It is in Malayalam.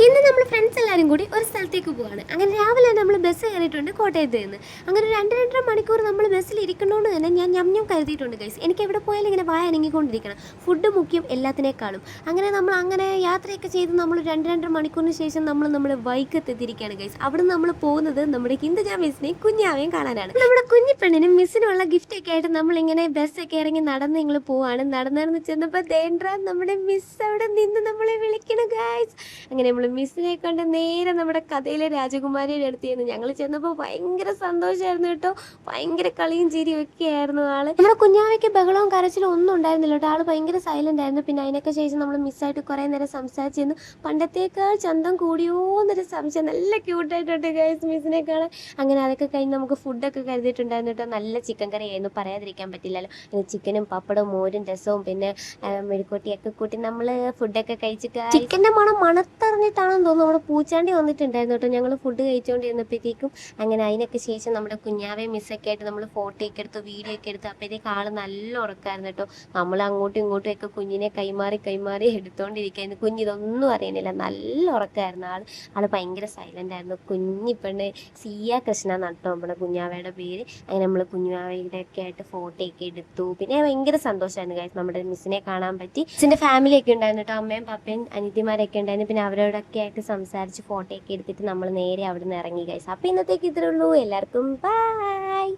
ഇന്ന് നമ്മൾ ഫ്രണ്ട്സ് എല്ലാവരും കൂടി ഒരു സ്ഥലത്തേക്ക് പോവാണ്. അങ്ങനെ രാവിലെ നമ്മൾ ബസ് കയറിയിട്ടുണ്ട് കോട്ടയത്ത് നിന്ന്. അങ്ങനെ 2-2.5 മണിക്കൂർ നമ്മൾ ബസ്സിൽ ഇരിക്കണോണ്ട് തന്നെ ഞാൻ ഞം കരുതിയിട്ടുണ്ട് ഗൈസ്. എനിക്ക് എവിടെ പോയാലും ഇങ്ങനെ വായ അനങ്ങിക്കൊണ്ടിരിക്കണം, ഫുഡ് മുഖ്യം എല്ലാത്തിനേക്കാളും. അങ്ങനെ യാത്രയൊക്കെ ചെയ്ത് നമ്മൾ 2-2.5 മണിക്കൂറിന് ശേഷം നമ്മൾ വൈക്കത്തെത്തിയിരിക്കുകയാണ് ഗൈസ്. അവിടെ നമ്മൾ പോകുന്നത് നമ്മുടെ ഹിന്ദുജാ മിസ്സിനെയും കുഞ്ഞാവേയും കാണാനാണ്. നമ്മുടെ കുഞ്ഞിപ്പെണ്ണിനും മിസ്സിനുള്ള ഗിഫ്റ്റ് ഒക്കെ ആയിട്ട് നമ്മളിങ്ങനെ ബസ്സൊക്കെ ഇറങ്ങി നടന്ന് നിങ്ങൾ പോവാണ്. നടന്നു ചെന്നപ്പോൾ നമ്മുടെ മിസ് അവിടെ നിന്ന് നമ്മളെ വിളിക്കണം ഗൈസ്. അങ്ങനെ നമ്മൾ മിസ്സിനെ കണ്ട് നേരെ നമ്മുടെ കഥയിലെ രാജകുമാരിയുടെ അടുത്ത് ചെന്ന്. ഞങ്ങൾ ചെന്നപ്പോൾ ഭയങ്കര സന്തോഷമായിരുന്നു കേട്ടോ. ഭയങ്കര കളിയും ചിരിയും ഒക്കെ ആയിരുന്നു ആള്. നമ്മുടെ കുഞ്ഞാവയ്ക്ക് ബഹളവും കരച്ചിലും ഒന്നും ഉണ്ടായിരുന്നില്ല കേട്ടോ. ആള് ഭയങ്കര സൈലന്റ് ആയിരുന്നു. പിന്നെ അതിനൊക്കെ ശേഷം നമ്മൾ മിസ്സായിട്ട് കുറേ നേരം സംസാരിച്ചിരുന്നു. പണ്ടത്തേക്കാൾ ചന്തം കൂടിയോ എന്നൊരു സംശയം. നല്ല ക്യൂട്ടായിട്ടുണ്ട് ഗൈസ് മിസ്സിനെ കാണാൻ. അങ്ങനെ അതൊക്കെ കഴിഞ്ഞ് നമുക്ക് ഫുഡൊക്കെ കരുതിയിട്ടുണ്ടായിരുന്നു കേട്ടോ. നല്ല ചിക്കൻ കറി ആയിരുന്നു, പറയാതിരിക്കാൻ പറ്റില്ലല്ലോ. ചിക്കനും പപ്പടവും മോരും രസവും പിന്നെ മെഴുക്കോട്ടിയൊക്കെ കൂട്ടി നമ്മൾ ഫുഡൊക്കെ കഴിച്ചിട്ട് ചിക്കൻ്റെ മണത്തറിഞ്ഞിട്ടാണെന്ന് തോന്നുന്നു അവിടെ പൂച്ചാണ്ടി വന്നിട്ടുണ്ടായിരുന്നു കേട്ടോ. ഞങ്ങൾ ഫുഡ് കഴിച്ചുകൊണ്ടിരുന്നപ്പോഴത്തേക്കും. അങ്ങനെ അതിനൊക്കെ ശേഷം നമ്മുടെ കുഞ്ഞാവെ മിസ്സൊക്കെ ആയിട്ട് നമ്മൾ ഫോട്ടോ ഒക്കെ എടുത്തു, വീഡിയോ ഒക്കെ എടുത്തു. അപ്പോഴത്തേക്ക് ആൾ നല്ല ഉറക്കമായിരുന്നു കേട്ടോ. നമ്മൾ അങ്ങോട്ടും ഇങ്ങോട്ടും ഒക്കെ കുഞ്ഞിനെ കൈമാറി എടുത്തുകൊണ്ടിരിക്കുകയായിരുന്നു. കുഞ്ഞിതൊന്നും അറിയണില്ല, നല്ല ഉറക്കമായിരുന്നു ആൾ ഭയങ്കര സൈലൻ്റ് ആയിരുന്നു. കുഞ്ഞിപ്പെണ്ണ് സിയ കൃഷ്ണ നട്ടോ നമ്മുടെ കുഞ്ഞാവയുടെ പേര്. അങ്ങനെ നമ്മൾ കുഞ്ഞാവയുടെ ഒക്കെ ആയിട്ട് ഫോട്ടോ ഒക്കെ എടുത്തു. പിന്നെ ഭയങ്കര സന്തോഷമായിരുന്നു ഗൈസ്, നമ്മുടെ മിസ്സിനെ കാണാൻ പറ്റി. മിസ്സിൻ്റെ ഫാമിലിയൊക്കെ ഉണ്ടായിരുന്നു കേട്ടോ, അമ്മയും പപ്പയും അനിയത്തിമാരൊക്കെ ഉണ്ടായിരുന്നു. പിന്നെ അവരോടൊക്കെ ആയിട്ട് സംസാരിച്ച് ഫോട്ടോ ഒക്കെ എടുത്തിട്ട് നമ്മൾ നേരെ അവിടെ നിന്ന് ഇറങ്ങി ഗൈസ്. അപ്പോൾ ഇന്നത്തേക്ക് ഇത്രേ ഉള്ളൂ. എല്ലാവർക്കും ബൈ.